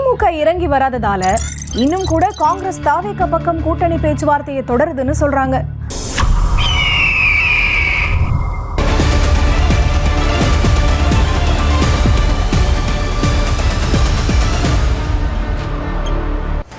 திமுக இறங்கி வராததால இன்னும் கூட காங்கிரஸ் தாவேக பக்கம் கூட்டணி பேச்சுவார்த்தையை தொடருதுன்னு சொல்றாங்க.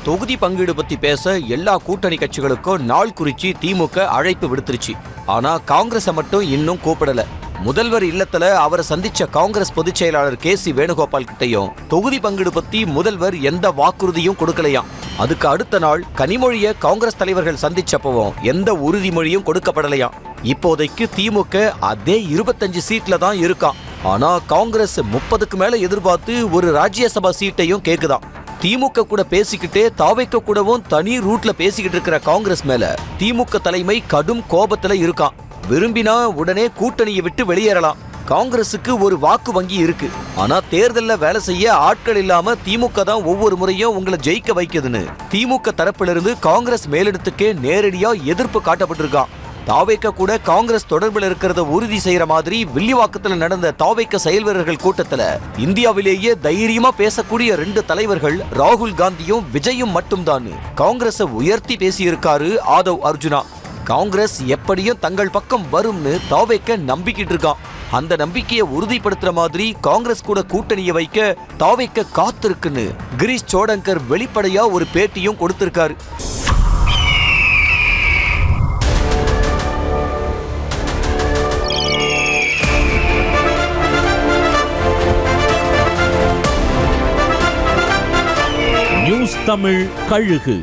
தொகுதி பங்கீடு பத்தி பேச எல்லா கூட்டணி கட்சிகளுக்கும் நாள் குறிச்சி திமுக அழைப்பு விடுத்துருச்சு. ஆனா காங்கிரஸை மட்டும் இன்னும் கூப்பிடல. முதல்வர் இல்லத்துல அவரை சந்திச்ச காங்கிரஸ் பொதுச் செயலாளர் KC வேணுகோபால் கிட்டையும் தொகுதி பங்கீடு பத்தி முதல்வர் எந்த வாக்குறுதியும் கொடுக்கலையாம். அதுக்கு அடுத்த நாள் கனிமொழியை காங்கிரஸ் தலைவர்கள் சந்திச்சப்பவும் எந்த உறுதிமொழியும் கொடுக்கப்படலையாம். இப்போதைக்கு திமுக அதே 25 சீட்ல தான் இருக்கான். ஆனா காங்கிரஸ் 30க்கு மேல எதிர்பார்த்து ஒரு ராஜ்யசபா சீட்டையும் கேக்குதான். திமுக கூட பேசிக்கிட்டே தாவேக கூடவும் தனி ரூட்ல பேசிக்கிட்டு இருக்கிற காங்கிரஸ் மேல திமுக தலைமை கடும் கோபத்துல இருக்கான். விரும்பினா உடனே கூட்டணியை விட்டு வெளியேறலாம். காங்கிரசுக்கு ஒரு வாக்கு வங்கி இருக்கு. ஆனா தேர்தல்ல வேலை செய்ய ஆட்கள் இல்லாம திமுக தான் ஒவ்வொரு முறையும் உங்களை ஜெயிக்க வைக்குதுன்னு திமுக தரப்புல இருந்து காங்கிரஸ் மேலிடத்துக்கே நேரடியா எதிர்ப்பு காட்டப்பட்டிருக்கான். தாவேக கூட காங்கிரஸ் தொடர்பில் இருக்கிறத உறுதி செய்யற மாதிரி வில்லிவாக்கத்துல நடந்த தாவேக செயல் வீரர்கள் கூட்டத்துல இந்தியாவிலேயே தைரியமா பேசக்கூடிய 2 தலைவர்கள் ராகுல் காந்தியும் விஜயும் மட்டும்தான் காங்கிரஸை உயர்த்தி பேசியிருக்காரு ஆதவ் அர்ஜுனா. காங்கிரஸ் எப்படியும் தங்கள் பக்கம் வரும்னு தாவேக நம்பிக்கிட்டு இருக்கான். அந்த நம்பிக்கையை உறுதிப்படுத்துற மாதிரி காங்கிரஸ் கூட கூட்டணியை வைக்க தாவேக காத்திருக்குன்னு கிரீஷ் சோடங்கர் வெளிப்படையா ஒரு பேட்டியும் கொடுத்திருக்காரு. நியூஸ் தமிழ் கழுகு.